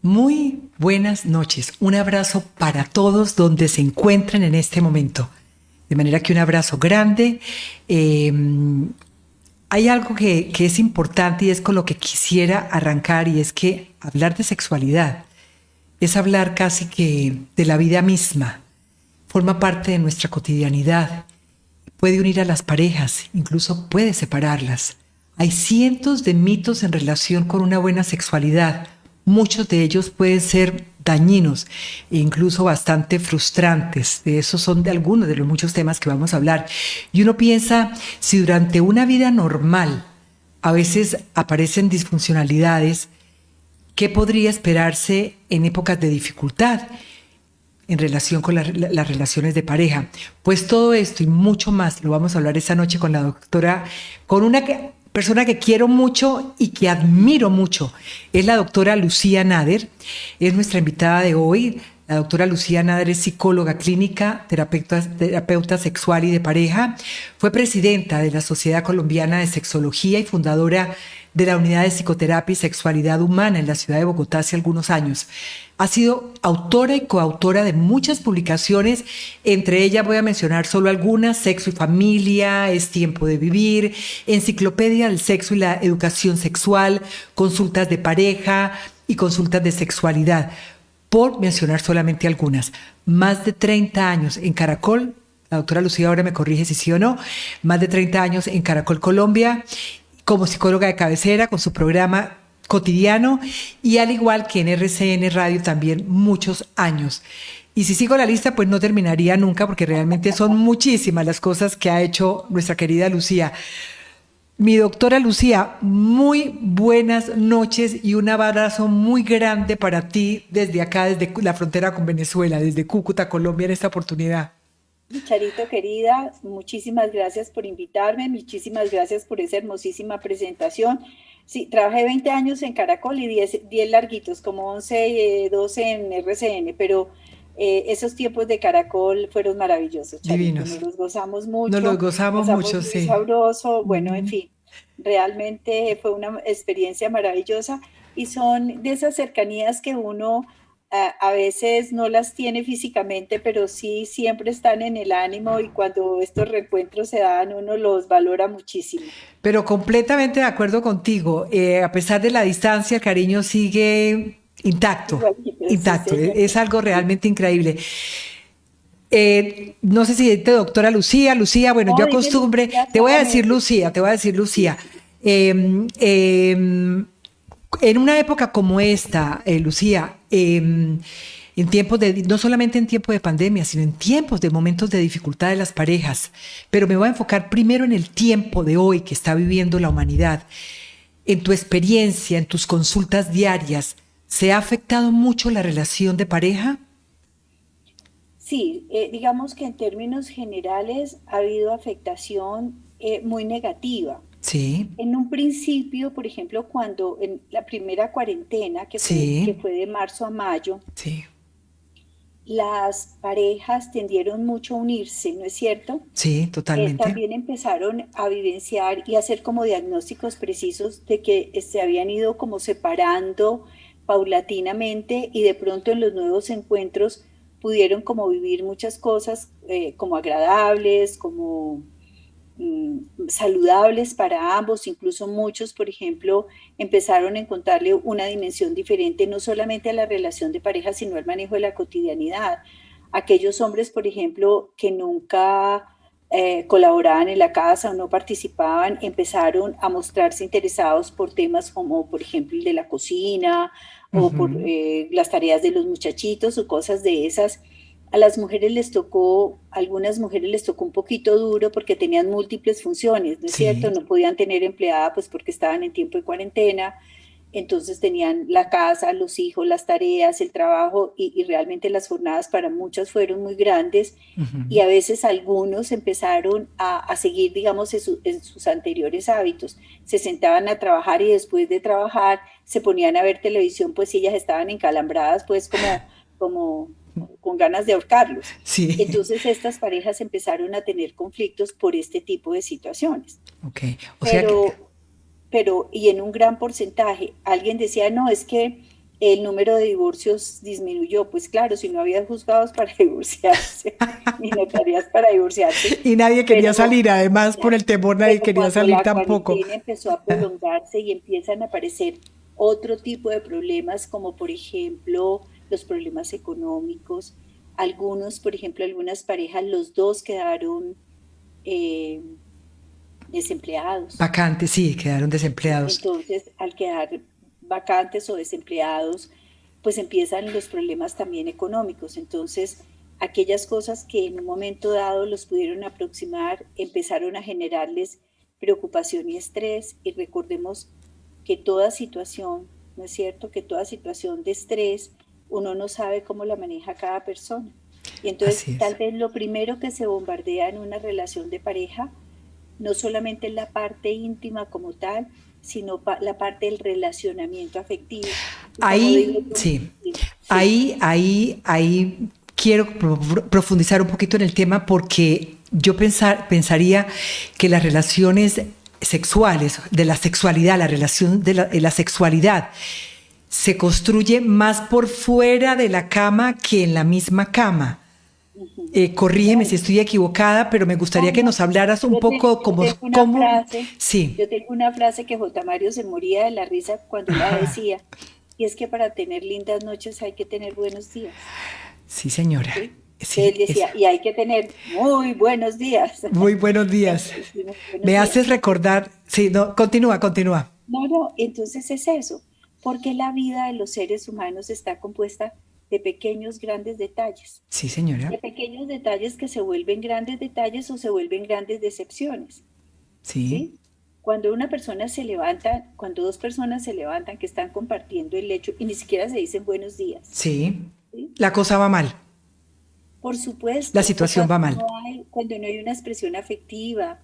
Muy buenas noches. Un abrazo para todos donde se encuentren en este momento. De manera que un abrazo grande. Eh, Hay algo que es importante y es con lo que quisiera arrancar, y es que hablar de sexualidad es hablar casi que de la vida misma. Forma parte de nuestra cotidianidad. Puede unir a las parejas, incluso puede separarlas. Hay cientos de mitos en relación con una buena sexualidad. Muchos de ellos pueden ser dañinos e incluso bastante frustrantes. De esos son de algunos de los muchos temas que vamos a hablar. Y uno piensa, si durante una vida normal a veces aparecen disfuncionalidades, ¿qué podría esperarse en épocas de dificultad en relación con las relaciones de pareja? Pues todo esto y mucho más lo vamos a hablar esta noche con la doctora, con una persona que quiero mucho y que admiro mucho. Es la doctora Lucía Nader, es nuestra invitada de hoy. La doctora Lucía Nader es psicóloga clínica, terapeuta sexual y de pareja. Fue presidenta de la Sociedad Colombiana de Sexología y fundadora de la Unidad de Psicoterapia y Sexualidad Humana en la ciudad de Bogotá hace algunos años. Ha sido autora y coautora de muchas publicaciones, entre ellas voy a mencionar solo algunas: Sexo y Familia, Es Tiempo de Vivir, Enciclopedia del Sexo y la Educación Sexual, Consultas de Pareja y Consultas de Sexualidad, por mencionar solamente algunas. Más de 30 años en Caracol, la doctora Lucía ahora me corrige si sí o no, más de 30 años en Caracol Colombia, como psicóloga de cabecera con su programa cotidiano, y al igual que en RCN Radio también muchos años. Y si sigo la lista, pues no terminaría nunca, porque realmente son muchísimas las cosas que ha hecho nuestra querida Lucía. Mi doctora Lucía, muy buenas noches y un abrazo muy grande para ti desde acá, desde la frontera con Venezuela, desde Cúcuta, Colombia, en esta oportunidad. Charito querida, muchísimas gracias por invitarme, muchísimas gracias por esa hermosísima presentación. Sí, trabajé 20 años en Caracol y 10 larguitos, como 11, 12 en RCN, pero esos tiempos de Caracol fueron maravillosos, Charito, nos Divinos. los gozamos Nos los mucho, gozamos pasamos mucho, muy sí. sabroso, bueno, en Mm. fin, realmente fue una experiencia maravillosa y son de esas cercanías que uno a veces no las tiene físicamente, pero sí siempre están en el ánimo y cuando estos reencuentros se dan, uno los valora muchísimo. Pero completamente de acuerdo contigo. A pesar de la distancia, el cariño sigue intacto, Igualito, sí, intacto. señor. Es algo realmente increíble. No sé si decirte doctora Lucía, Lucía, bueno, No, yo dime acostumbre, Lucía, te voy a suave, decir Lucía, te voy a decir sí, Lucía. sí. Eh, eh, en una época como esta, Lucía, en tiempos de, no solamente en tiempos de pandemia, sino en tiempos de momentos de dificultad de las parejas, pero me voy a enfocar primero en el tiempo de hoy que está viviendo la humanidad. En tu experiencia, en tus consultas diarias, ¿se ha afectado mucho la relación de pareja? Sí, digamos que en términos generales ha habido afectación muy negativa. Sí, En un principio, por ejemplo, cuando en la primera cuarentena, que sí, fue de marzo a mayo, sí, las parejas tendieron mucho a unirse, ¿no es cierto? sí, totalmente. También empezaron a vivenciar y hacer como diagnósticos precisos de que se habían ido como separando paulatinamente y de pronto en los nuevos encuentros pudieron como vivir muchas cosas como agradables, como saludables para ambos, incluso muchos, por ejemplo, empezaron a encontrarle una dimensión diferente, no solamente a la relación de pareja, sino al manejo de la cotidianidad. Aquellos hombres, por ejemplo, que nunca colaboraban en la casa o no participaban, empezaron a mostrarse interesados por temas como, por ejemplo, el de la cocina o por Ujú. las tareas de los muchachitos o cosas de esas. A las mujeres les tocó, a algunas mujeres les tocó un poquito duro porque tenían múltiples funciones, ¿no es cierto? Sí, No podían tener empleada pues porque estaban en tiempo de cuarentena, entonces tenían la casa, los hijos, las tareas, el trabajo y realmente las jornadas para muchas fueron muy grandes y ujú. a veces algunos empezaron a seguir, digamos, en sus anteriores hábitos. Se sentaban a trabajar y después de trabajar se ponían a ver televisión, pues si ellas estaban encalambradas, pues como con ganas de ahorcarlos. Sí, Entonces estas parejas empezaron a tener conflictos por este tipo de situaciones. ok. O sea que, Pero, y en un gran porcentaje, alguien decía, no, es que el número de divorcios disminuyó. Pues claro, si no había juzgados para divorciarse, ni notarias para divorciarse, Y nadie quería pero, salir, además por el temor nadie pero quería cuando salir la tampoco. cuarentena empezó a prolongarse y empiezan a aparecer otro tipo de problemas, como por ejemplo los problemas económicos, algunos, por ejemplo, algunas parejas, los dos quedaron eh, desempleados. Vacantes, sí, quedaron desempleados. Entonces, al quedar vacantes o desempleados, pues empiezan los problemas también económicos. Entonces, aquellas cosas que en un momento dado los pudieron aproximar, empezaron a generarles preocupación y estrés. Y recordemos que toda situación, ¿no es cierto? Que toda situación de estrés, uno no sabe cómo la maneja cada persona. Y entonces, Así es. tal vez lo primero que se bombardea en una relación de pareja no solamente la parte íntima como tal, sino la parte del relacionamiento afectivo. Y como digo Ahí, yo, sí, sí, ahí quiero profundizar un poquito en el tema porque yo pensaría que las relaciones sexuales, de la sexualidad, la relación de la sexualidad, se construye más por fuera de la cama que en la misma cama. ujú, Corrígeme si claro. estoy equivocada, pero me No, gustaría que nos no, hablaras un yo, poco yo como, tengo una cómo, frase, sí, yo tengo una frase que J. Mario se moría de la risa cuando la decía, y es que para tener lindas noches hay que tener buenos días, sí señora, ¿sí? Entonces él sí, decía, esa. y hay que tener muy buenos días. Muy buenos días. Entonces, sí, muy buenos Me días. haces recordar, sí, no, continúa, continúa. No, no, entonces es eso, porque la vida de los seres humanos está compuesta de pequeños, grandes detalles, Sí, señora, de pequeños detalles que se vuelven grandes detalles o se vuelven grandes decepciones, sí, ¿sí? Cuando una persona se levanta, cuando dos personas se levantan que están compartiendo el lecho y ni siquiera se dicen buenos días, sí. ¿sí? La cosa va mal, Por la supuesto, situación va mal. cuando no hay una expresión afectiva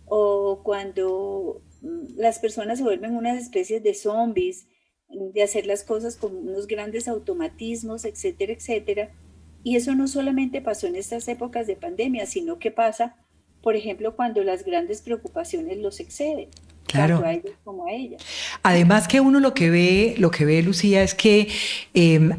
o cuando las personas se vuelven unas especies de zombies, de hacer las cosas con unos grandes automatismos, etcétera, etcétera. Y eso no solamente pasó en estas épocas de pandemia, sino que pasa, por ejemplo, cuando las grandes preocupaciones los exceden, tanto Claro. a ellos como a ellas. Además que uno lo que ve, Lucía, es que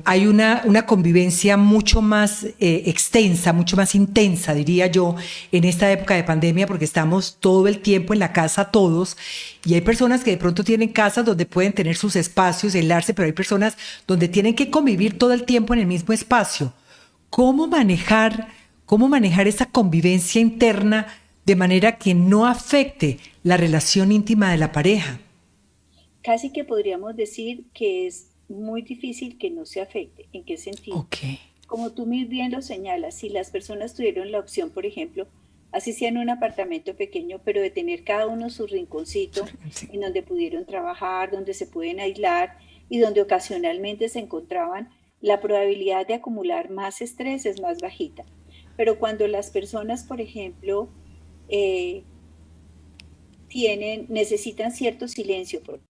hay una convivencia mucho más extensa, mucho más intensa, diría yo, en esta época de pandemia, porque estamos todo el tiempo en la casa todos, y hay personas que de pronto tienen casas donde pueden tener sus espacios, aislarse, pero hay personas donde tienen que convivir todo el tiempo en el mismo espacio. ¿Cómo manejar, cómo manejar esa convivencia interna de manera que no afecte la relación íntima de la pareja? Casi que podríamos decir que es muy difícil que no se afecte. ¿En qué sentido? Ok, Como tú muy bien lo señalas, si las personas tuvieron la opción, por ejemplo, así sea en un apartamento pequeño, pero de tener cada uno su rinconcito sí, en donde pudieron trabajar, donde se pueden aislar y donde ocasionalmente se encontraban, la probabilidad de acumular más estrés es más bajita. Pero cuando las personas, por ejemplo, eh, necesitan cierto silencio, por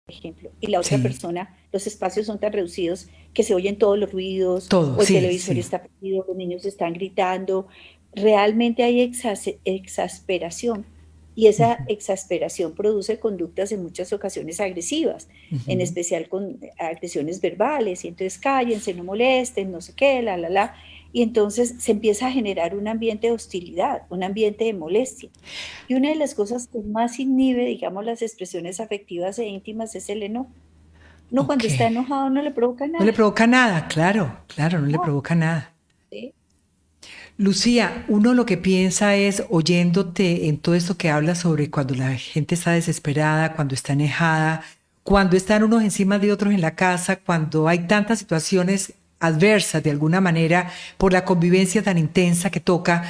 ejemplo, y la otra sí, persona, los espacios son tan reducidos que se oyen todos los ruidos, todo, o el sí, televisor sí. está prendido, los niños están gritando, realmente hay exasperación. Y esa exasperación produce conductas en muchas ocasiones agresivas, en Ujú. especial con agresiones verbales, y entonces cállense, no molesten, no sé qué, la. Y entonces se empieza a generar un ambiente de hostilidad, un ambiente de molestia. Y una de las cosas que más inhibe, digamos, las expresiones afectivas e íntimas es el enojo. Uno Ok. cuando está enojado no le provoca No le nada, provoca nada, claro, claro, no le no, provoca nada. ¿sí? Lucía, uno lo que piensa es, oyéndote en todo esto que hablas sobre cuando la gente está desesperada, cuando está enojada, cuando están unos encima de otros en la casa, cuando hay tantas situaciones adversas de alguna manera por la convivencia tan intensa que toca,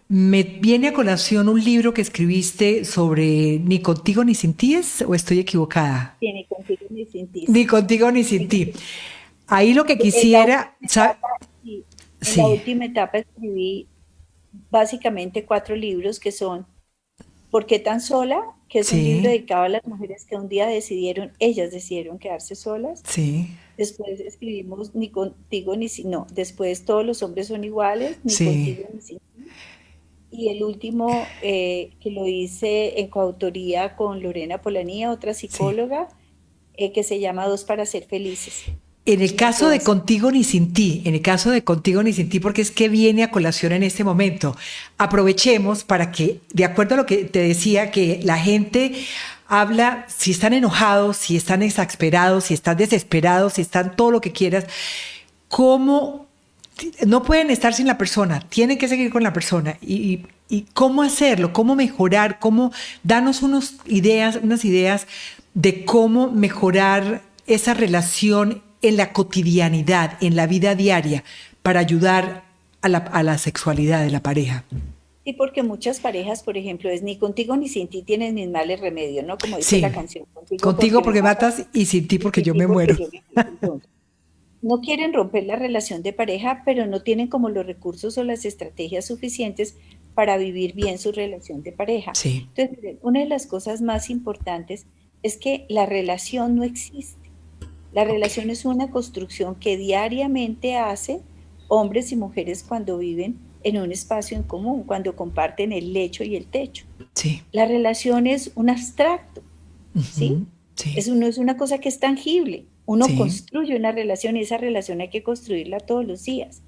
me viene a colación un libro que escribiste sobre Ni contigo ni sin ti, ¿o estoy equivocada? Tiene contigo ni sin ti, Ni sí. contigo ni sin ti. Ahí lo que En la quisiera, última etapa, sí, en la sí, última etapa escribí básicamente 4 libros que son ¿Por qué tan sola? Que es un libro sí, dedicado a las mujeres que un día ellas decidieron quedarse solas. sí, Después escribimos Ni contigo ni sin, no, después Todos los hombres son iguales, Ni sí, contigo ni sin ti. Y el último, que lo hice en coautoría con Lorena Polanía, otra sí. psicóloga, que se llama Dos para ser felices. En el caso de Entonces, Contigo ni sin ti, en el caso de Contigo ni sin ti, porque es que viene a colación en este momento, aprovechemos para que, de acuerdo a lo que te decía, que la gente habla, si están enojados, si están exasperados, si están desesperados, si están todo lo que quieras, cómo no pueden estar sin la persona, tienen que seguir con la persona y cómo hacerlo, cómo mejorar, cómo darnos unas ideas de cómo mejorar esa relación en la cotidianidad, en la vida diaria, para ayudar a la sexualidad de la pareja. sí, porque muchas parejas, por ejemplo, es ni contigo ni sin ti tienes mis males remedios, ¿no? Como dice la Sí, canción, contigo contigo porque me porque matas matas y sin ti y porque sin yo ti me porque muero. yo me quito. Entonces, no quieren romper la relación de pareja, pero no tienen como los recursos o las estrategias suficientes para vivir bien su relación de pareja. Sí, Entonces, miren, una de las cosas más importantes es que la relación no existe. La ok, relación es una construcción que diariamente hace hombres y mujeres cuando viven en un espacio en común, cuando comparten el lecho y el techo. sí, La relación es un abstracto, ¿sí? ujú, sí, Eso no es una cosa que es tangible. Uno sí, construye una relación y esa relación hay que construirla todos los días.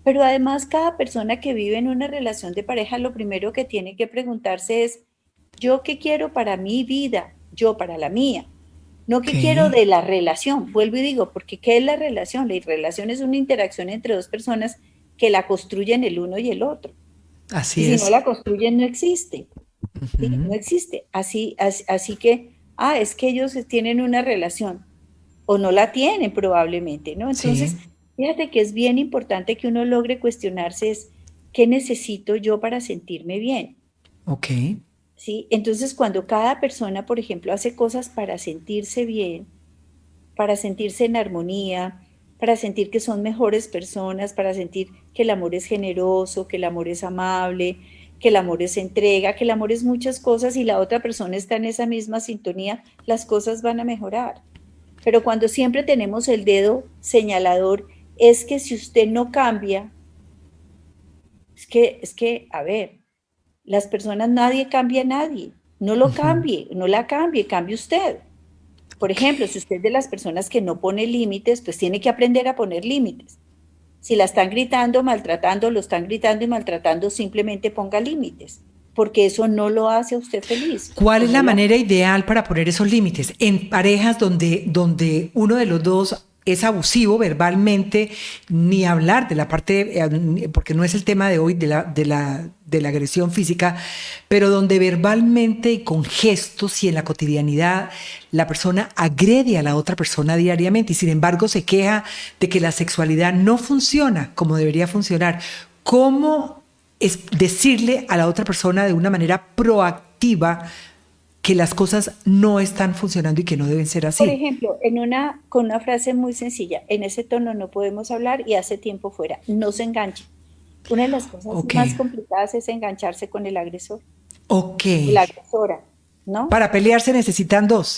Pero además, cada persona que vive en una relación de pareja, lo primero que tiene que preguntarse es, ¿yo qué quiero para mi vida? Yo para la mía. No ok, qué quiero de la relación. Vuelvo y digo, porque ¿qué es la relación? La relación es una interacción entre dos personas que la construyen el uno y el otro. Y así si no es. la construyen, no existe. ¿Sí? Ujú, No existe. Así que, es que ellos tienen una relación o no la tienen probablemente, ¿no? sí, Entonces, fíjate que es bien importante que uno logre cuestionarse es, ¿qué necesito yo para sentirme bien? ok, ¿Sí? Entonces, cuando cada persona, por ejemplo, hace cosas para sentirse bien, para sentirse en armonía, para sentir que son mejores personas, para sentir que el amor es generoso, que el amor es amable, que el amor es entrega, que el amor es muchas cosas y la otra persona está en esa misma sintonía, las cosas van a mejorar. Pero cuando siempre tenemos el dedo señalador, es que si usted no cambia, a ver, las personas, nadie cambia a nadie. No lo ujú, cambie, no la cambie, cambie usted. Por ok. ejemplo, si usted es de las personas que no pone límites, pues tiene que aprender a poner límites. Si la están gritando, maltratando, lo están gritando y maltratando, simplemente ponga límites, porque eso no lo hace a usted feliz, ¿Cuál o es no la la... manera ideal para poner esos límites? En parejas donde uno de los dos es abusivo verbalmente, ni hablar de la parte, porque no es el tema de hoy de la agresión física, pero donde verbalmente y con gestos y en la cotidianidad la persona agrede a la otra persona diariamente y sin embargo se queja de que la sexualidad no funciona como debería funcionar. ¿Cómo es decirle a la otra persona de una manera proactiva que las cosas no están funcionando y que no deben ser Por así? ejemplo, con una frase muy sencilla, en ese tono no podemos hablar y hace tiempo fuera, no se enganche. Una de las cosas Ok, más complicadas es engancharse con el agresor ok. o la agresora, ¿no? Para pelearse necesitan dos.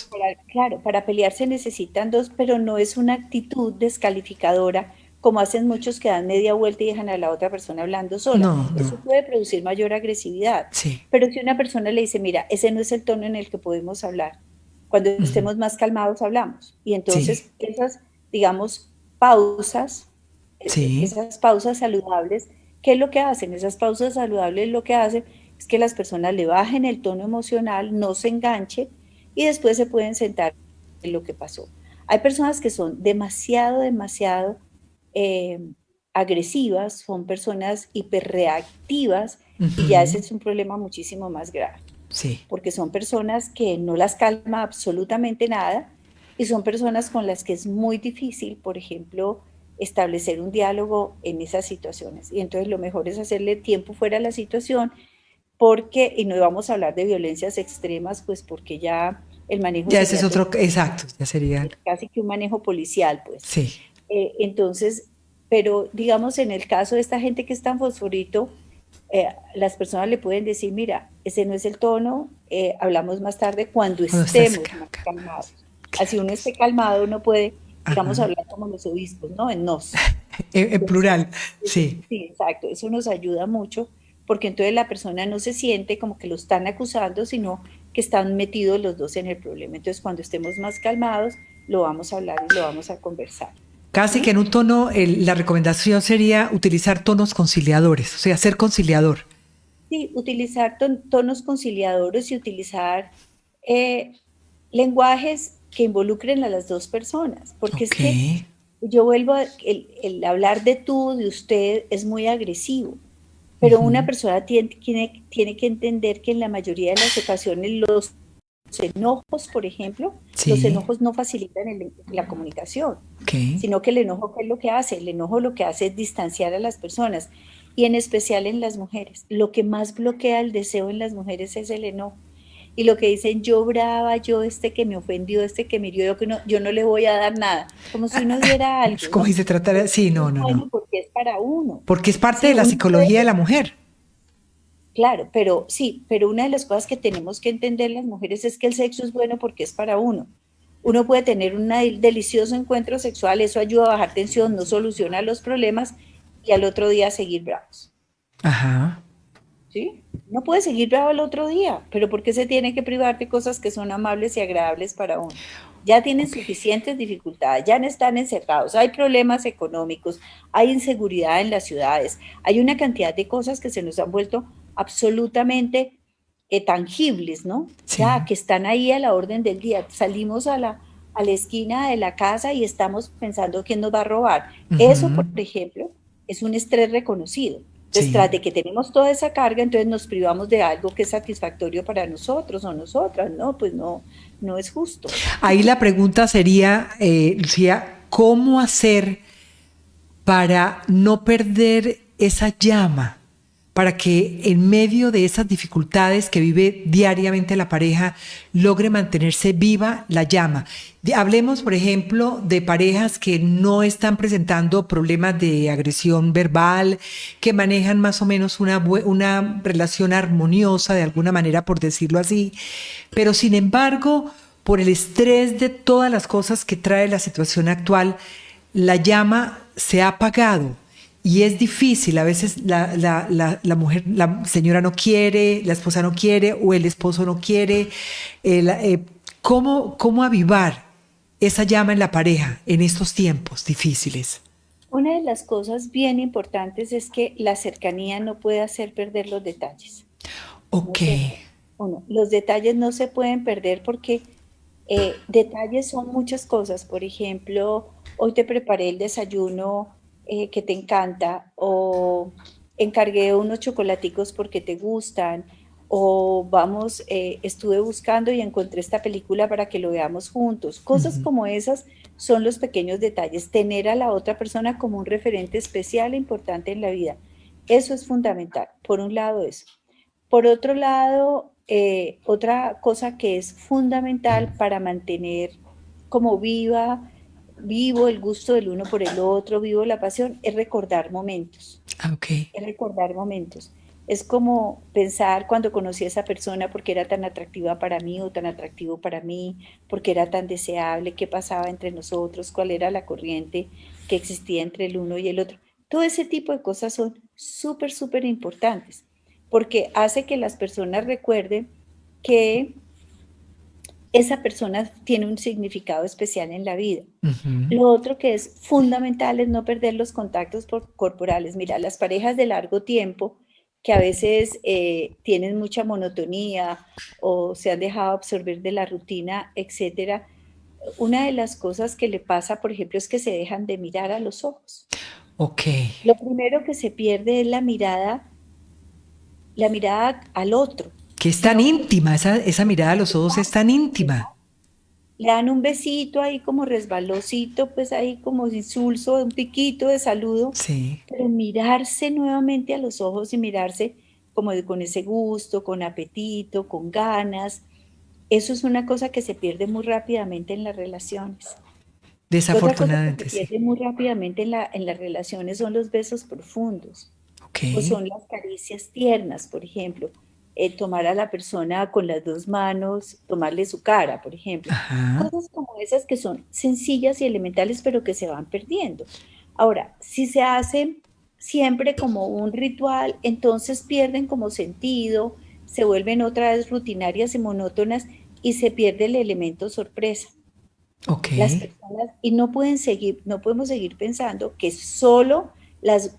Claro, para pelear se necesitan dos, pero no es una actitud descalificadora, como hacen muchos que dan media vuelta y dejan a la otra persona hablando sola. No, no. Eso puede producir mayor agresividad. Sí. Pero si una persona le dice, mira, ese no es el tono en el que podemos hablar, cuando Ujú, estemos más calmados hablamos. Y sí, entonces esas, digamos, pausas, sí. esas pausas saludables, ¿qué es lo que hacen? Esas pausas saludables lo que hacen es que las personas le bajen el tono emocional, no se enganche y después se pueden sentar en lo que pasó. Hay personas que son demasiado eh, agresivas, son personas hiperreactivas y ya ese Ujú, es un problema muchísimo más grave, sí. porque son personas que no las calma absolutamente nada y son personas con las que es muy difícil, por ejemplo, establecer un diálogo en esas situaciones. Y entonces lo mejor es hacerle tiempo fuera de la situación porque, y no vamos a hablar de violencias extremas, pues porque ya el manejo Ya ese es sería otro, exacto, ya sería, casi que un manejo policial, pues. sí. Entonces, pero digamos en el caso de esta gente que es tan fosforito, las personas le pueden decir, mira, ese no es el tono, hablamos más tarde cuando Cuando estás estemos acá, más acá. calmados. Así uno Claro. esté calmado, uno puede, digamos, Ajá. hablar como los obispos, ¿no? En nos. En Entonces, plural, sí. sí, exacto, eso nos ayuda mucho porque entonces la persona no se siente como que lo están acusando, sino que están metidos los dos en el problema. Entonces, cuando estemos más calmados, lo vamos a hablar y lo vamos a conversar. Casi que ¿Sí? en un tono, la recomendación sería utilizar tonos conciliadores, o sea, ser conciliador. Sí, utilizar tonos conciliadores y utilizar eh, lenguajes que involucren a las dos personas, porque es Ok. que yo vuelvo a, el hablar de tú, de usted, es muy agresivo, pero una Ujú. persona tiene que entender que en la mayoría de las ocasiones los enojos, por ejemplo, los Sí. enojos no facilitan la comunicación, Ok. sino que el enojo, ¿qué es lo que hace? El enojo lo que hace es distanciar a las personas, y en especial en las mujeres. Lo que más bloquea el deseo en las mujeres es el enojo. Y lo que dicen, yo brava, yo este que me ofendió, este que me hirió, yo no le voy a dar nada, como si uno diera Es algo, como si ¿no? se tratara. Sí, Es no, no, no. bueno porque es para uno. Porque es parte de Sí, la uno psicología de puede, la mujer. claro, pero sí, pero una de las cosas que tenemos que entender las mujeres es que el sexo es bueno porque es para uno. Uno puede tener un delicioso encuentro sexual, eso ayuda a bajar tensión, no soluciona los problemas y al otro día seguir bravos. Ajá. ¿Sí? No puede seguir bravo el otro día, pero ¿por qué se tiene que privar de cosas que son amables y agradables para uno? Ya tienen Ok. suficientes dificultades, ya no están encerrados, hay problemas económicos, hay inseguridad en las ciudades, hay una cantidad de cosas que se nos han vuelto absolutamente tangibles, ¿no? Ya Sí. que están ahí a la orden del día. Salimos a la esquina de la casa y estamos pensando quién nos va a robar. Eso, Ujú. por ejemplo, es un estrés reconocido. Entonces, Sí. tras de que tenemos toda esa carga, entonces nos privamos de algo que es satisfactorio para nosotros o nosotras, ¿no? Pues no, no es justo. Ahí la pregunta sería, Lucía, ¿cómo hacer para no perder esa llama? Para que en medio de esas dificultades que vive diariamente la pareja logre mantenerse viva la llama. Hablemos, por ejemplo, de parejas que no están presentando problemas de agresión verbal, que manejan más o menos una relación armoniosa de alguna manera, por decirlo así, pero sin embargo, por el estrés de todas las cosas que trae la situación actual, la llama se ha apagado y es difícil. A veces la mujer, la señora no quiere, la esposa no quiere o el esposo no quiere. ¿Cómo avivar esa llama en la pareja en estos tiempos difíciles? Una de las cosas bien importantes es que la cercanía no puede hacer perder los detalles. ¿No Ok. es cierto? Uno, los detalles no se pueden perder porque detalles son muchas cosas. Por ejemplo, hoy te preparé el desayuno que te encanta, o encargué unos chocolaticos porque te gustan, o vamos, estuve buscando y encontré esta película para que lo veamos juntos. Cosas Ujú. como esas son los pequeños detalles. Tener a la otra persona como un referente especial e importante en la vida. Eso es fundamental. Por un lado, eso. Por otro lado, otra cosa que es fundamental para mantener como vivo el gusto del uno por el otro, vivo la pasión, es recordar momentos, Ah, ok. es recordar momentos. Es como pensar cuando conocí a esa persona, porque era tan atractiva para mí o tan atractivo para mí, porque era tan deseable, qué pasaba entre nosotros, cuál era la corriente que existía entre el uno y el otro. Todo ese tipo de cosas son súper, súper importantes, porque hace que las personas recuerden que esa persona tiene un significado especial en la vida. Ujú. Lo otro que es fundamental es no perder los contactos corporales. Mira, las parejas de largo tiempo que a veces tienen mucha monotonía o se han dejado absorber de la rutina, etcétera. Una de las cosas que le pasa, por ejemplo, es que se dejan de mirar a los ojos. Ok. Lo primero que se pierde es la mirada al otro, Que es tan sino que íntima, esa mirada a los ojos es tan íntima. le dan un besito ahí como resbalosito, pues ahí como insulso, un piquito de saludo, Sí. pero mirarse nuevamente a los ojos y mirarse como con ese gusto, con apetito, con ganas, eso es una cosa que se pierde muy rápidamente en las relaciones. Otra cosa que se Desafortunadamente, sí. pierde muy rápidamente en las relaciones son los besos profundos Ok. o son las caricias tiernas, por ejemplo. Tomar a la persona con las dos manos, tomarle su cara, por ejemplo. Ajá. Cosas como esas que son sencillas y elementales, pero que se van perdiendo. Ahora, si se hacen siempre como un ritual, entonces pierden como sentido, se vuelven otra vez rutinarias y monótonas y se pierde el elemento sorpresa. Ok, Las personas, y no podemos seguir pensando que solo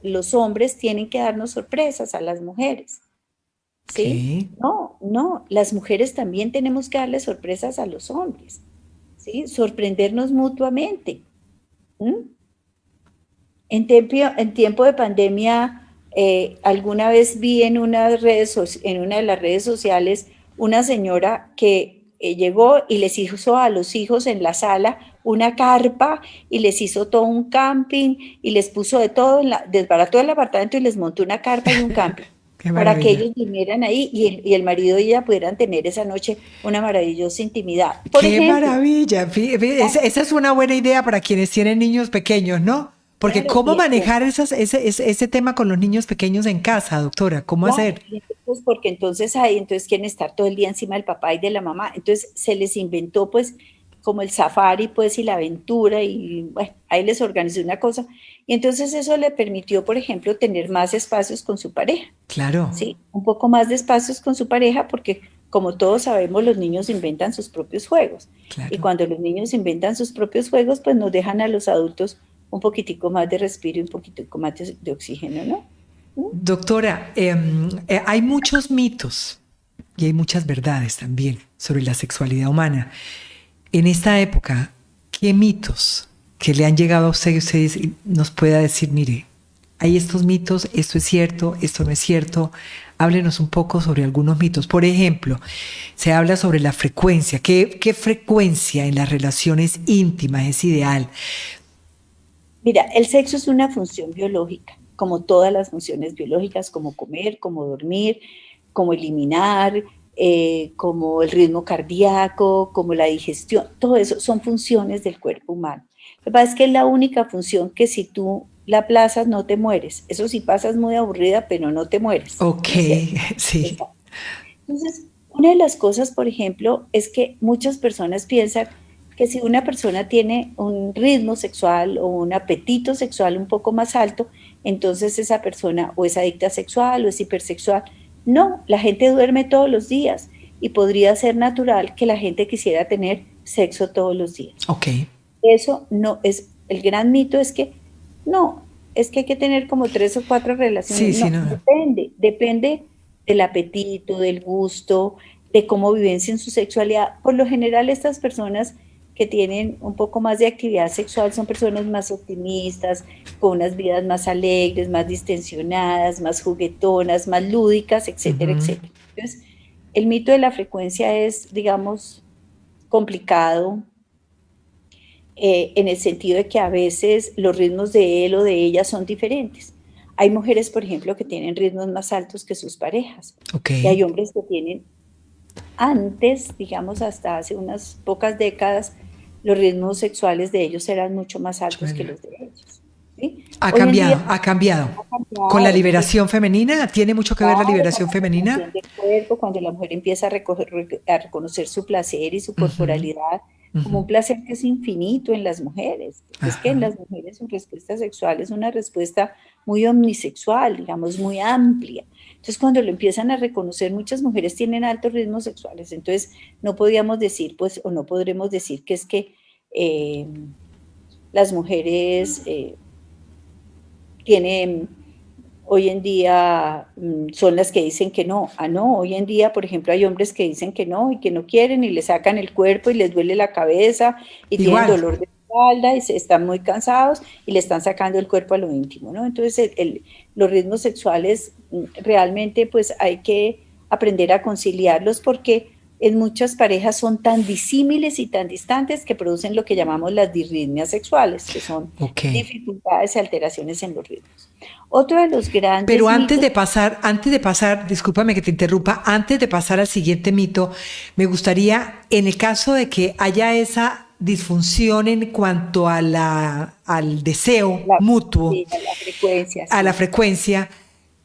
los hombres tienen que darnos sorpresas a las mujeres, ¿sí? ok. No, no, las mujeres también tenemos que darle sorpresas a los hombres, ¿sí? Sorprendernos mutuamente. ¿Mm? En tiempo de pandemia, alguna vez vi en una de las redes sociales una señora que llegó y les hizo a los hijos en la sala una carpa y les hizo todo un camping y les puso de todo, desbarató el apartamento y les montó una carpa y un camping Qué para que maravilla. ellos vinieran ahí y el marido y ella pudieran tener esa noche una maravillosa intimidad. Por Qué ejemplo, maravilla. Esa es una buena idea para quienes tienen niños pequeños, ¿no? Porque claro, ¿cómo manejar ese tema con los niños pequeños en casa, doctora? ¿Cómo claro, hacer? y entonces, porque entonces ahí entonces quieren estar todo el día encima del papá y de la mamá. Entonces se les inventó pues como el safari pues y la aventura y bueno, ahí les organizó una cosa. Y entonces eso le permitió, por ejemplo, tener más espacios con su pareja, Claro, ¿sí? Un poco más de espacios con su pareja porque como todos sabemos los niños inventan sus propios juegos. Y claro. cuando los niños inventan sus propios juegos pues nos dejan a los adultos un poquitico más de respiro y un poquitico más de oxígeno, ¿no? ¿Mm? Doctora, hay muchos mitos y hay muchas verdades también sobre la sexualidad humana. En esta época, ¿qué mitos que le han llegado a ustedes nos pueda decir, mire, hay estos mitos, esto es cierto, esto no es cierto? Háblenos un poco sobre algunos mitos. Por ejemplo, se habla sobre la frecuencia. ¿Qué frecuencia en las relaciones íntimas es ideal? Mira, el sexo es una función biológica, como todas las funciones biológicas, como comer, como dormir, como eliminar, como el ritmo cardíaco, como la digestión, todo eso son funciones del cuerpo humano. Lo que pasa es que es la única función que si tú la aplazas no te mueres. Eso sí pasas muy aburrida, pero no te mueres, Ok, ¿no es cierto? sí. Exacto. Entonces, una de las cosas, por ejemplo, es que muchas personas piensan que si una persona tiene un ritmo sexual o un apetito sexual un poco más alto, entonces esa persona o es adicta sexual o es hipersexual. No, la gente duerme todos los días y podría ser natural que la gente quisiera tener sexo todos los días. Ok. Eso no es, el gran mito es que no, es que hay que tener como 3 o 4 relaciones. Sí, sí, No, no, no. depende del apetito, del gusto, de cómo vivencien su sexualidad. Por lo general, estas personas que tienen un poco más de actividad sexual son personas más optimistas, con unas vidas más alegres, más distensionadas, más juguetonas, más lúdicas, etcétera, Ujú. etcétera. Entonces, el mito de la frecuencia es, digamos, complicado, en el sentido de que a veces los ritmos de él o de ella son diferentes. Hay mujeres, por ejemplo, que tienen ritmos más altos que sus parejas Ok. y hay hombres que tienen antes, digamos hasta hace unas pocas décadas, los ritmos sexuales de ellos eran mucho más altos que los de ellos. ¿Sí? Ha Hoy en día cambiado, ha cambiado. ha Con la cambiado, entonces liberación femenina, ¿tiene mucho que ver la claro, con liberación la aceptación femenina? del cuerpo, cuando la mujer empieza a reconocer su placer y su Ujú, corporalidad como ujú. un placer que es infinito en las mujeres, porque es que en Ajá. las mujeres su respuesta sexual es una respuesta muy omnisexual, digamos, muy amplia. Entonces, cuando lo empiezan a reconocer, muchas mujeres tienen altos ritmos sexuales, entonces no podíamos decir, pues, o no podremos decir que es que eh, las mujeres tienen hoy en día son las que dicen que no. Ah, no, hoy en día, por ejemplo, hay hombres que dicen que no y que no quieren y le sacan el cuerpo y les duele la cabeza y tienen Igual. dolor de espalda y están muy cansados y le están sacando el cuerpo a lo íntimo, ¿no? Entonces, los ritmos sexuales realmente pues hay que aprender a conciliarlos porque en muchas parejas son tan disímiles y tan distantes que producen lo que llamamos las disritmias sexuales, que son Ok. dificultades y alteraciones en los ritmos. Otro de los Pero grandes mitos, antes de pasar, discúlpame que te interrumpa, antes de pasar al siguiente mito, me gustaría, en el caso de que haya esa disfunción en cuanto a al deseo la, mutuo, sí, la frecuencia, a la sí. frecuencia,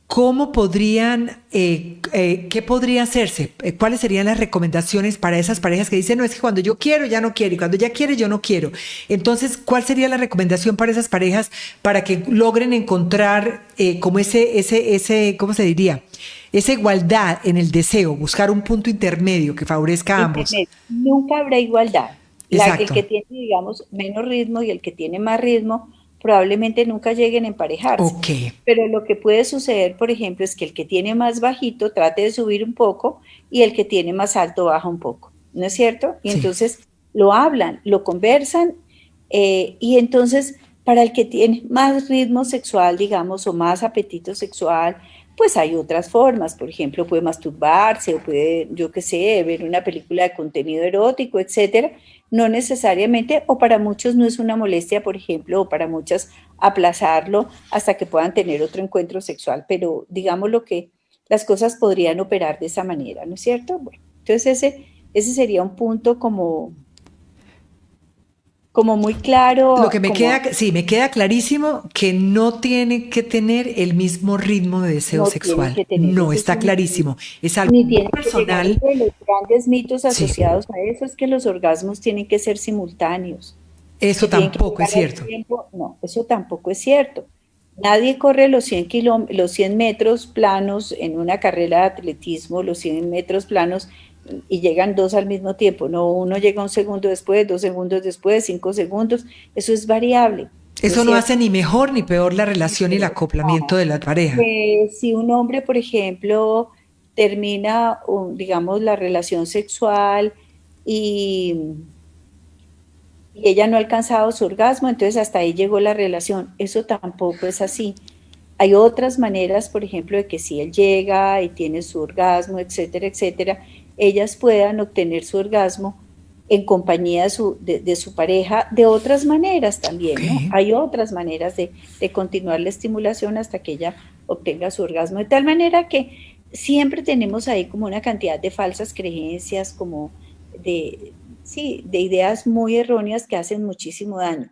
¿cómo podrían, qué podría hacerse? ¿Cuáles serían las recomendaciones para esas parejas que dicen, no, es que cuando yo quiero ya no quiero y cuando ya quiere yo no quiero? Entonces, ¿cuál sería la recomendación para esas parejas para que logren encontrar como ¿cómo se diría? Esa igualdad en el deseo, buscar un punto intermedio que favorezca a ambos. Internet. Nunca habrá igualdad. El Exacto. que tiene, digamos, menos ritmo y el que tiene más ritmo probablemente nunca lleguen a emparejarse. Ok, Pero lo que puede suceder, por ejemplo, es que el que tiene más bajito trate de subir un poco y el que tiene más alto baja un poco, ¿no es cierto? Y sí. entonces lo hablan, lo conversan y entonces para el que tiene más ritmo sexual, digamos, o más apetito sexual, pues hay otras formas, por ejemplo, puede masturbarse o puede, yo qué sé, ver una película de contenido erótico, etcétera. No necesariamente, o para muchos no es una molestia, por ejemplo, o para muchas aplazarlo hasta que puedan tener otro encuentro sexual, pero digamos lo que las cosas podrían operar de esa manera, ¿no es cierto? Bueno, entonces ese sería un punto como muy Lo claro, que me como queda, sí, me queda clarísimo que no tiene que tener el mismo ritmo de deseo no tienen sexual. que tener, No, eso está sí, clarísimo. Es algo ni muy tienen que llegar. personal. Uno de los grandes mitos Sí, asociados a eso es que los orgasmos tienen que ser simultáneos, eso que tienen que tampoco es llegar al cierto. tiempo. No, eso tampoco es cierto. Nadie corre los 100 metros planos en una carrera de atletismo, los 100 metros planos y llegan dos al mismo tiempo. No, uno llega un segundo después, 2 segundos después, 5 segundos. Eso es variable, ¿no es Eso no cierto? hace ni mejor ni peor la relación y el acoplamiento No. de la pareja. Si un hombre, por ejemplo, termina, digamos, la relación sexual y, y ella no ha alcanzado su orgasmo, entonces hasta ahí llegó la relación. Eso tampoco es así. Hay otras maneras, por ejemplo, de que si él llega y tiene su orgasmo, etcétera, etcétera, ellas puedan obtener su orgasmo en compañía de su pareja de otras maneras Ok. también, ¿no? Hay otras maneras de continuar la estimulación hasta que ella obtenga su orgasmo. De tal manera que siempre tenemos ahí como una cantidad de falsas creencias, como de, sí, de ideas muy erróneas que hacen muchísimo daño.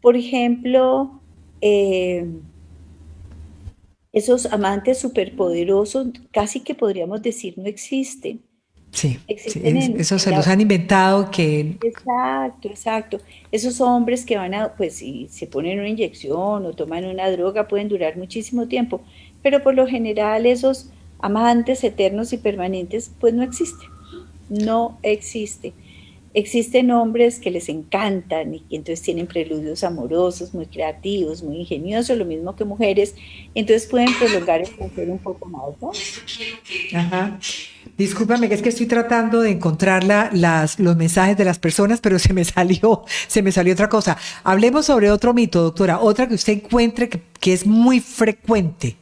Por ejemplo, esos amantes superpoderosos casi que podríamos decir no existen. Sí, sí, Existen eso en se los la... han inventado que, Exacto, exacto. Esos hombres que van a, pues si se ponen una inyección o toman una droga pueden durar muchísimo tiempo, pero por lo general esos amantes eternos y permanentes pues no existen, no existen. Existen hombres que les encantan y que entonces tienen preludios amorosos, muy creativos, muy ingeniosos, lo mismo que mujeres, entonces pueden prolongar el placer un poco más, ¿no? ajá. Discúlpame, que es que estoy tratando de encontrar los mensajes de las personas, pero se me salió otra cosa. Hablemos sobre otro mito, doctora, otra que usted encuentre que es muy frecuente.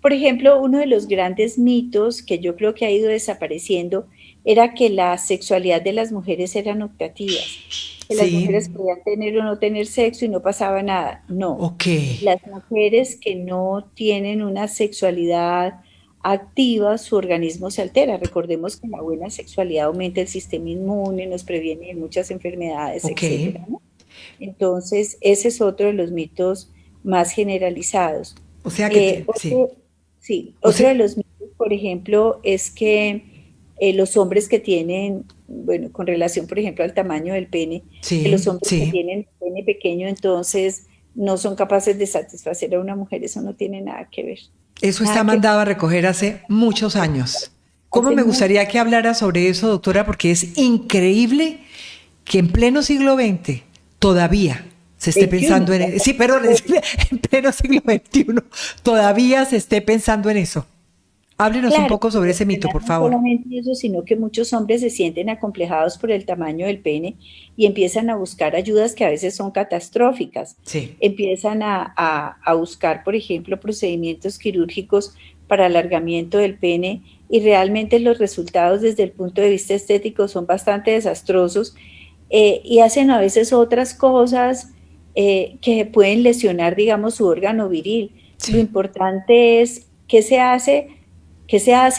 Por ejemplo, uno de los grandes mitos que yo creo que ha ido desapareciendo era que la sexualidad de las mujeres eran optativas, que las Sí, mujeres podían tener o no tener sexo y no pasaba nada. No, ok, las mujeres que no tienen una sexualidad activa, su organismo se altera. Recordemos que la buena sexualidad aumenta el sistema inmune, nos previene de muchas enfermedades, ok. etcétera, ¿no? Entonces, ese es otro de los mitos más generalizados. O sea que, sí, Otro, sí, o otro sea, de los mitos, por ejemplo, es que los hombres que tienen, bueno, con relación, por ejemplo, al tamaño del pene, que los sí, hombres que sí. tienen pene pequeño, entonces no son capaces de satisfacer a una mujer, eso no tiene nada que ver. Eso está Nada que ver. mandado a recoger hace muchos años. ¿Cómo Hace me mucho. gustaría que hablara sobre eso, doctora? Porque es increíble que en pleno siglo XX todavía se esté 21, pensando en ya eso. Sí, perdón, en pleno siglo XXI todavía se esté pensando en eso. Háblenos un claro, poco sobre pero ese mito, además por no favor. solamente eso, sino que muchos hombres se sienten acomplejados por el tamaño del pene y empiezan a buscar ayudas que a veces son catastróficas. Sí, Empiezan a buscar, por ejemplo, procedimientos quirúrgicos para alargamiento del pene y realmente los resultados desde el punto de vista estético son bastante desastrosos y hacen a veces otras cosas que pueden lesionar, digamos, su órgano viril. Lo sí, importante es qué se hace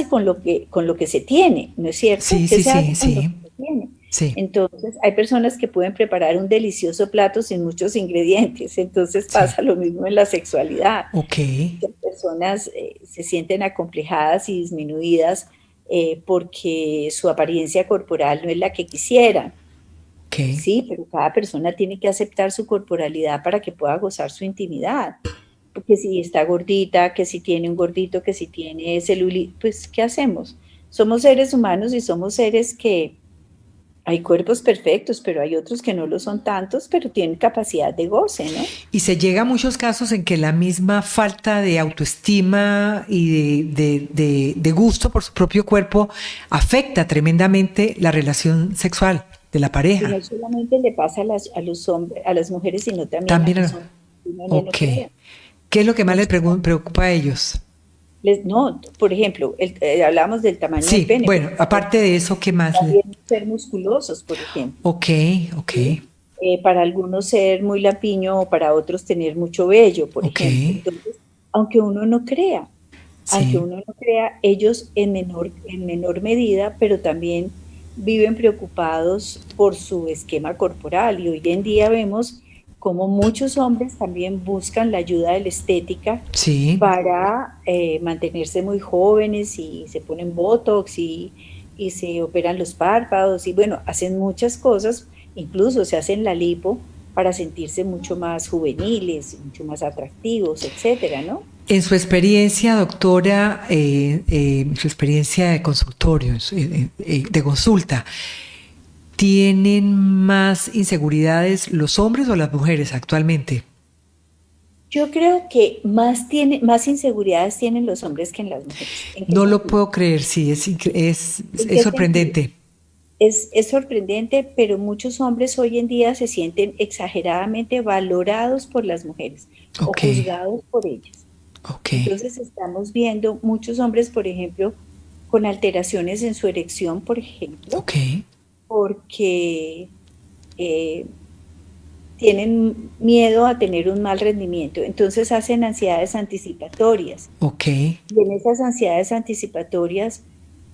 con lo que se tiene, ¿no es cierto? sí, ¿Qué sí, se hace sí, con lo sí, que se tiene? sí, Entonces, hay personas que pueden preparar un delicioso plato sin muchos ingredientes, entonces sí. pasa lo mismo en la sexualidad. Ok, Hay personas se sienten acomplejadas y disminuidas porque su apariencia corporal no es la que quisieran. Ok. Sí, pero cada persona tiene que aceptar su corporalidad para que pueda gozar su intimidad. Porque si está gordita, que si tiene un gordito, que si tiene celulitis, pues ¿qué hacemos? Somos seres humanos y somos seres que hay cuerpos perfectos, pero hay otros que no lo son tantos, pero tienen capacidad de goce, ¿no? Y se llega a muchos casos en que la misma falta de autoestima y de gusto por su propio cuerpo afecta tremendamente la relación sexual de la Y pareja. no solamente le pasa a los hombres, a las mujeres, sino también a También, los hombres. Uno no lo ok. cree. ¿Qué es lo que más les Muchos preocupa a ellos? no, por ejemplo, hablamos del tamaño del Sí, pene, bueno, pero aparte de eso, ¿qué más? también ser musculosos, por ejemplo. Ok, ok, ¿Sí? Para algunos ser muy lampiño o para otros tener mucho vello, por ok, ejemplo. Entonces, aunque uno no crea, aunque sí. uno no crea, ellos en menor medida, pero también viven preocupados por su esquema corporal. Y hoy en día vemos como muchos hombres también buscan la ayuda de la estética Sí, para mantenerse muy jóvenes y se ponen botox y se operan los párpados y bueno, hacen muchas cosas, incluso se hacen la lipo para sentirse mucho más juveniles, mucho más atractivos, etcétera, ¿no? en su experiencia, doctora, su experiencia de consultorio, de consulta, ¿tienen más inseguridades los hombres o las mujeres actualmente? Yo creo que más inseguridades tienen los hombres que en las mujeres. ¿En qué No lo sentido? puedo creer, sí, ¿En es qué sentido? sorprendente. Es sorprendente, pero muchos hombres hoy en día se sienten exageradamente valorados por las mujeres o Ok, juzgados por ellas. ok, Entonces estamos viendo muchos hombres, por ejemplo, con alteraciones en su erección, por ejemplo, ok, porque eh, tienen miedo a tener un mal rendimiento. Entonces hacen ansiedades anticipatorias. ok. Y en esas ansiedades anticipatorias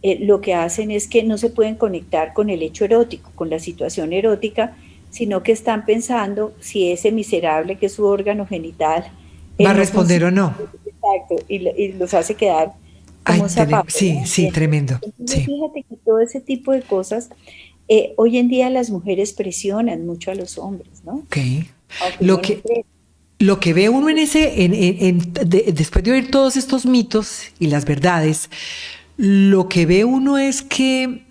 lo que hacen es que no se pueden conectar con el hecho erótico, con la situación erótica, sino que están pensando si ese miserable que es su órgano genital ¿Va a no responder funciona. o no? Exacto, y los hace quedar Ay, como un zapato, sí, ¿no? sí, Bien. tremendo, Entonces, sí. fíjate que todo ese tipo de cosas, hoy en día las mujeres presionan mucho a los hombres, ¿no? Ok. Aunque Lo uno no que, cree. lo que ve uno en después de oír todos estos mitos y las verdades, lo que ve uno es que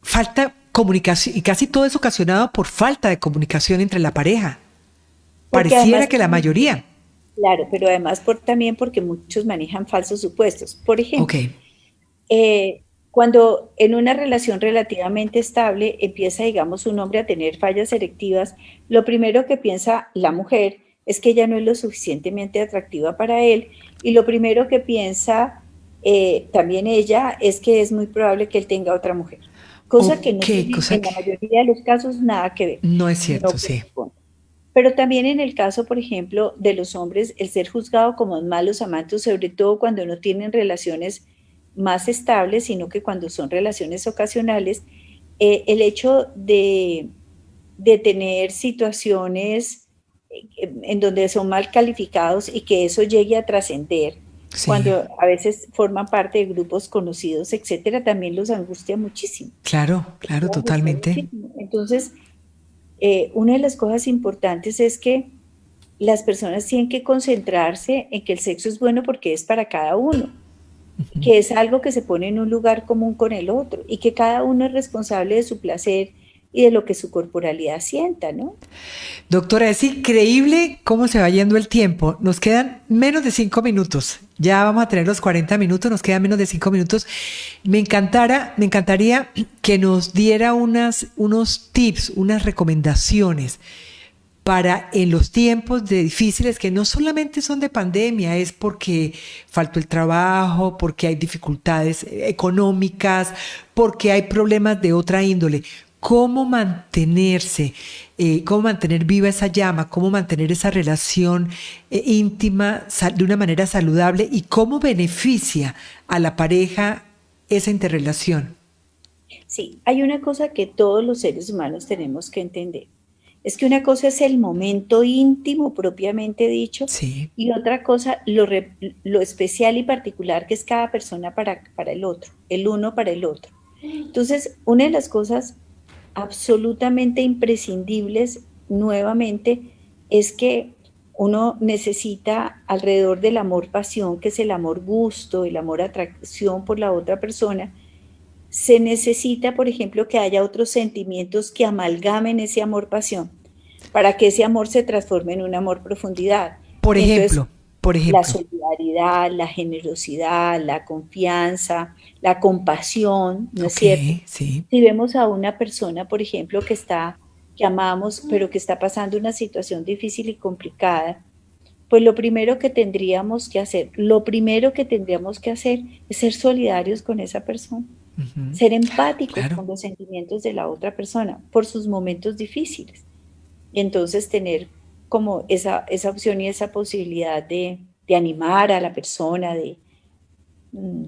falta comunicación, y casi todo es ocasionado por falta de comunicación entre la pareja. Porque Pareciera además, que la mayoría. claro, pero además también porque muchos manejan falsos supuestos. Por Ok, ejemplo, eh, cuando en una relación relativamente estable empieza, digamos, un hombre a tener fallas selectivas, lo primero que piensa la mujer es que ella no es lo suficientemente atractiva para él y lo primero que piensa también ella es que es muy probable que él tenga otra mujer, cosa que no ok, tiene cosa en la que mayoría de los casos nada que ver, no es no cierto, sí. corresponde. Pero también en el caso, por ejemplo, de los hombres, el ser juzgado como malos amantes, sobre todo cuando no tienen relaciones más estables, sino que cuando son relaciones ocasionales, el hecho de tener situaciones en donde son mal calificados y que eso llegue a trascender, Sí, cuando a veces forman parte de grupos conocidos, etcétera, también los angustia muchísimo. claro, Los claro, puede angustiar totalmente. muchísimo. Entonces, una de las cosas importantes es que las personas tienen que concentrarse en que el sexo es bueno porque es para cada uno, que es algo que se pone en un lugar común con el otro y que cada uno es responsable de su placer y de lo que su corporalidad sienta, ¿no? Doctora, es increíble cómo se va yendo el tiempo. Nos quedan menos de 5 minutos. Ya vamos a tener los 40 minutos, nos quedan menos de 5 minutos. Me encantaría que nos diera unos tips, unas recomendaciones para en los tiempos de difíciles que no solamente son de pandemia, es porque faltó el trabajo, porque hay dificultades económicas, porque hay problemas de otra índole. ¿Cómo mantenerse, cómo mantener viva esa llama, cómo mantener esa relación íntima de una manera saludable y cómo beneficia a la pareja esa interrelación? Sí, hay una cosa que todos los seres humanos tenemos que entender Es que una cosa es el momento íntimo propiamente dicho Sí, y otra cosa lo especial y particular que es cada persona para el otro, el uno para el otro. Entonces, una de las cosas absolutamente imprescindibles nuevamente es que uno necesita alrededor del amor pasión, que es el amor gusto, el amor atracción por la otra persona, se necesita, por ejemplo, que haya otros sentimientos que amalgamen ese amor pasión para que ese amor se transforme en un amor profundidad. por Y entonces ejemplo, por la ejemplo. solidaridad, la generosidad, la confianza, la compasión, ¿no es Ok, cierto? sí. Si vemos a una persona, por ejemplo, que amamos, pero que está pasando una situación difícil y complicada, pues lo primero que tendríamos que hacer es ser solidarios con esa persona, Ujú, ser empáticos claro. con los sentimientos de la otra persona por sus momentos difíciles. Y entonces tener como esa opción y esa posibilidad de animar a la persona, mm,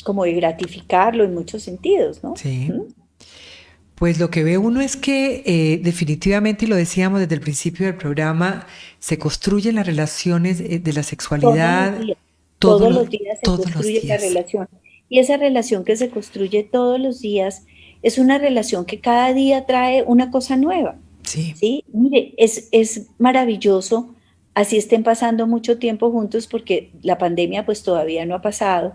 como de gratificarlo en muchos sentidos, ¿no? Sí. ¿Mm? Pues lo que ve uno es que definitivamente, y lo decíamos desde el principio del programa, se construyen las relaciones de la sexualidad todos Todos los, los días se todos los construye la días. relación. Y esa relación que se construye todos los días es una relación que cada día trae una cosa nueva. Sí. ¿Sí? Mire, es maravilloso, así estén pasando mucho tiempo juntos porque la pandemia pues todavía no ha pasado,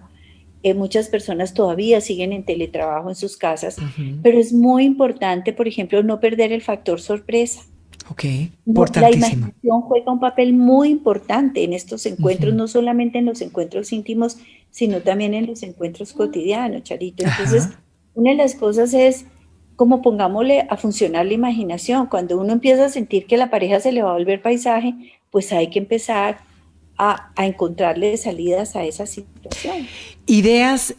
muchas personas todavía siguen en teletrabajo en sus casas, Ujú. pero es muy importante, por ejemplo, no perder el factor sorpresa. Ok, No, la importantísimo. imaginación juega un papel muy importante en estos encuentros, Ujú. no solamente en los encuentros íntimos, sino también en los encuentros cotidianos, Charito. Entonces, Ajá. una de las cosas es como pongámosle a funcionar la imaginación. Cuando uno empieza a sentir que la pareja se le va a volver paisaje, pues hay que empezar a encontrarle salidas a esa situación. Ideas,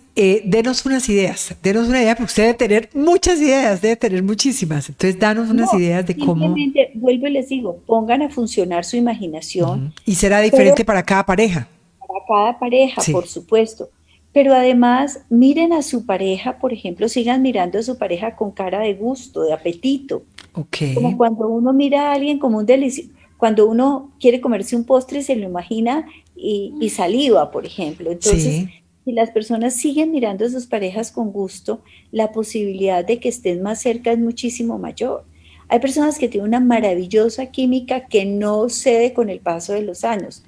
denos una idea, porque usted debe tener muchas ideas, debe tener muchísimas. Entonces, danos unas No, ideas de cómo. simplemente, vuelvo y les digo, pongan a funcionar su imaginación, Ujú. Y será pero diferente para cada pareja. para cada pareja, por Sí, supuesto. Pero además, miren a su pareja, por ejemplo, sigan mirando a su pareja con cara de gusto, de apetito, ok. como cuando uno mira a alguien como un delicioso, cuando uno quiere comerse un postre, se lo imagina y saliva, por ejemplo. Entonces, Sí, si las personas siguen mirando a sus parejas con gusto, la posibilidad de que estén más cerca es muchísimo mayor. Hay personas que tienen una maravillosa química que no cede con el paso de los años,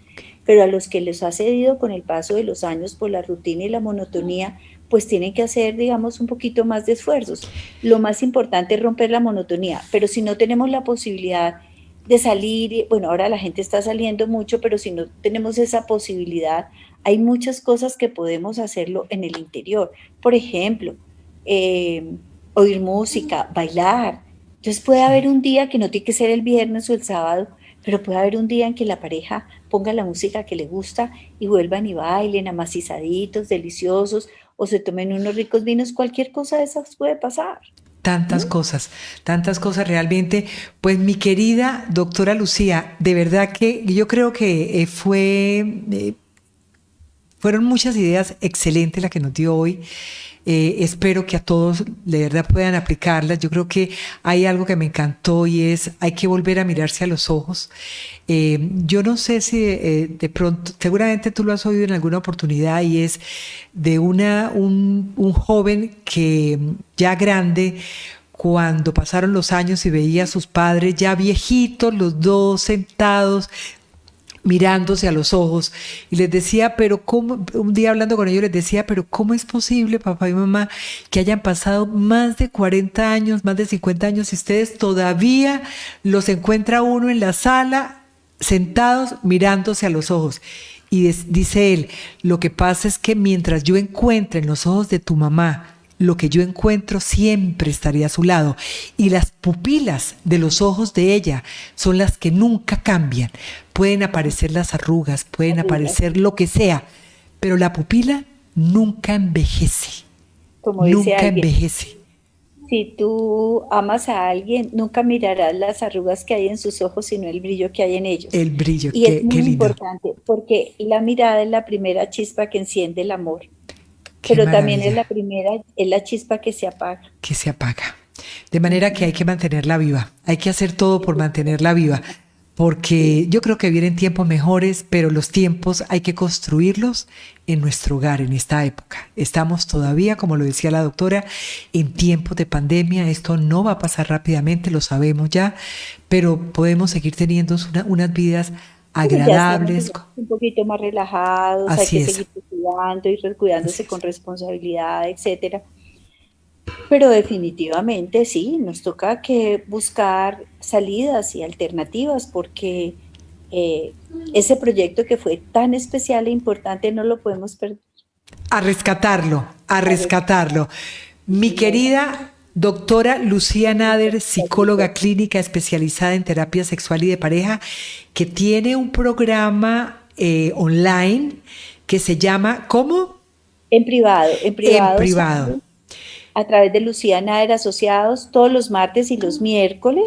pero a los que les ha cedido con el paso de los años por la rutina y la monotonía, pues tienen que hacer, digamos, un poquito más de esfuerzos. Lo más importante es romper la monotonía, pero si no tenemos la posibilidad de salir, bueno, ahora la gente está saliendo mucho, pero si no tenemos esa posibilidad, hay muchas cosas que podemos hacerlo en el interior. Por ejemplo, eh, oír música, bailar. Entonces puede sí. haber un día que no tiene que ser el viernes o el sábado, pero puede haber un día en que la pareja ponga la música que le gusta y vuelvan y bailen amacizaditos, deliciosos, o se tomen unos ricos vinos, cualquier cosa de esas puede pasar. ¿Mm? Tantas cosas realmente. Pues mi querida doctora Lucía, de verdad que yo creo que fueron muchas ideas excelentes las que nos dio hoy. Espero que a todos de verdad puedan aplicarlas. Yo creo que hay algo que me encantó y es hay que volver a mirarse a los ojos. Yo no sé si de pronto, seguramente tú lo has oído en alguna oportunidad y es de un joven que ya grande, cuando pasaron los años y veía a sus padres ya viejitos, los dos sentados mirándose a los ojos y les decía, pero cómo, un día hablando con ellos les decía, pero cómo es posible, papá y mamá, que hayan pasado más de 40 años, más de 50 años y ustedes todavía los encuentra uno en la sala sentados mirándose a los ojos. Y dice él, lo que pasa es que mientras yo encuentre en los ojos de tu mamá lo que yo encuentro, siempre estaría a su lado. Y las pupilas de los ojos de ella son las que nunca cambian. Pueden aparecer las arrugas, pueden aparecer lo que sea, pero la pupila nunca envejece. Como dice Nunca alguien, envejece. si tú amas a alguien, nunca mirarás las arrugas que hay en sus ojos, sino el brillo que hay en ellos. El brillo, Y es qué muy lindo. importante porque la mirada es la primera chispa que enciende el amor, Qué pero también es maravilla es la chispa que se apaga. que se apaga. De manera que hay que mantenerla viva, hay que hacer todo por mantenerla viva, porque yo creo que vienen tiempos mejores, pero los tiempos hay que construirlos en nuestro hogar, en esta época. Estamos todavía, como lo decía la doctora, en tiempos de pandemia. Esto no va a pasar rápidamente, lo sabemos ya, pero podemos seguir teniendo unas vidas Ya estamos agradables. digamos, un poquito más relajados, hay Así que es, seguir cuidando y así cuidándose con es. responsabilidad, etcétera. Pero definitivamente sí, nos toca que buscar salidas y alternativas porque eh, ese proyecto que fue tan especial e importante no lo podemos perder. A rescatarlo, a A ver, rescatarlo. sí, Mi señora. querida doctora Lucía Nader, psicóloga clínica especializada en terapia sexual y de pareja, que tiene un programa online que se llama ¿cómo? En En privado privado. sale a través de Lucía Nader Asociados todos los martes y los miércoles.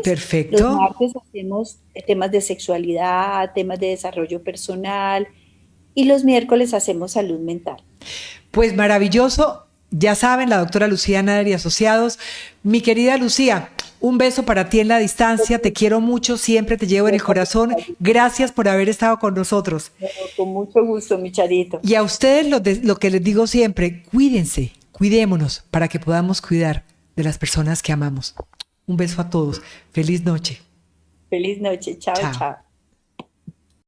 Los Perfecto. martes hacemos temas de sexualidad, temas de desarrollo personal y los miércoles hacemos salud mental. Pues maravilloso. Ya saben, la doctora Lucía Nader y Asociados. Mi querida Lucía, un beso para ti en la distancia. Te quiero mucho, siempre te llevo en el corazón. Gracias por haber estado con nosotros. Con mucho gusto, mi Charito. Y a ustedes lo que les digo siempre, cuídense, cuidémonos para que podamos cuidar de las personas que amamos. Un beso a todos. Feliz noche. Feliz noche. Chao, Chao. chao.